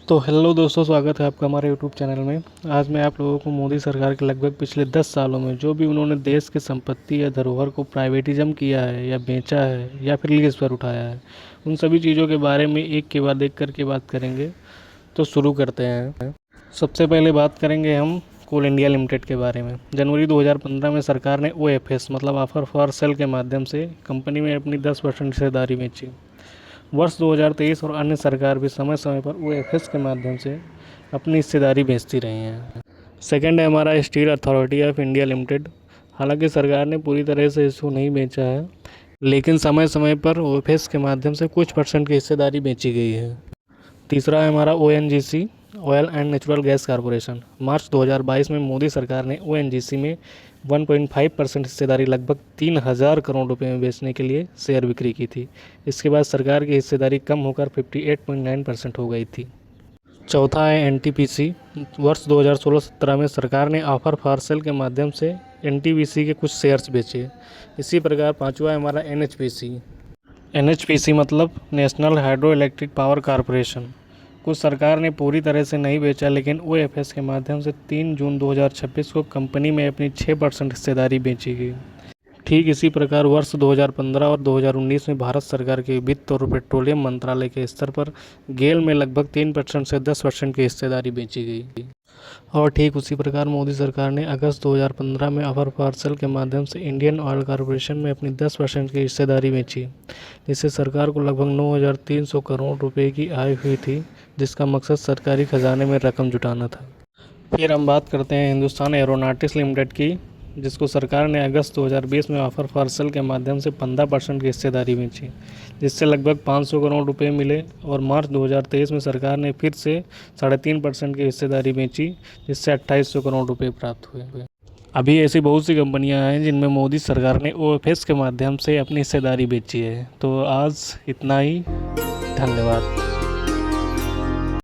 तो हेलो दोस्तों, स्वागत है आपका हमारे यूट्यूब चैनल में। आज मैं आप लोगों को मोदी सरकार के लगभग पिछले 10 सालों में जो भी उन्होंने देश की संपत्ति या धरोहर को प्राइवेटिज्म किया है या बेचा है या फिर लीज पर उठाया है, उन सभी चीज़ों के बारे में एक के बाद एक करके बात करेंगे। तो शुरू करते हैं। सबसे पहले बात करेंगे हम कोल इंडिया लिमिटेड के बारे में। जनवरी 2015 में सरकार ने OFS मतलब ऑफर फॉर सेल के माध्यम से कंपनी में अपनी 10% हिस्सेदारी बेची। वर्ष 2023 और अन्य सरकार भी समय समय पर OFS के माध्यम से अपनी हिस्सेदारी बेचती रही हैं। सेकंड है हमारा steel authority of India limited. हालांकि सरकार ने पूरी तरह से इसको नहीं बेचा है, लेकिन समय समय पर OFS के माध्यम से कुछ परसेंट की हिस्सेदारी बेची गई है। तीसरा है हमारा ONGC oil and natural gas corporation. मार्च 2022 में मोदी सरकार ने ONGC में 1.5% हिस्सेदारी लगभग 3,000 करोड़ रुपए में बेचने के लिए शेयर बिक्री की थी। इसके बाद सरकार की हिस्सेदारी कम होकर 58.9% हो गई थी। चौथा है NTPC। वर्ष 2016-17 में सरकार ने ऑफर फॉर सेल के माध्यम से NTPC के कुछ शेयर्स बेचे। इसी प्रकार पांचवा है हमारा NHPC मतलब national hydro electric power corporation. कुछ सरकार ने पूरी तरह से नहीं बेचा, लेकिन OFS के माध्यम से 3 जून 2026 को कंपनी में अपनी 6% हिस्सेदारी बेची गई। ठीक इसी प्रकार वर्ष 2015 और 2019 में भारत सरकार के वित्त और पेट्रोलियम मंत्रालय के स्तर पर गेल में लगभग 3% से 10% की हिस्सेदारी बेची गई। और ठीक उसी प्रकार मोदी सरकार ने अगस्त 2015 में ऑफर फॉर सेल के माध्यम से इंडियन ऑयल कॉरपोरेशन में अपनी 10% की हिस्सेदारी बेची, जिससे सरकार को लगभग 9,300 करोड़ रुपए की आय हुई थी, जिसका मकसद सरकारी खजाने में रकम जुटाना था। फिर हम बात करते हैं हिंदुस्तान एरोनॉटिक्स लिमिटेड की, जिसको सरकार ने अगस्त 2020 में ऑफर फॉर सेल के माध्यम से 15% की हिस्सेदारी बेची, जिससे लगभग 500 करोड़ रुपए मिले। और मार्च 2023 में सरकार ने फिर से 3.5% की हिस्सेदारी बेची, जिससे 2,800 करोड़ रुपए प्राप्त हुए। अभी ऐसी बहुत सी कंपनियां हैं जिनमें मोदी सरकार ने OFS के माध्यम से अपनी हिस्सेदारी बेची है। तो आज इतना ही। धन्यवाद।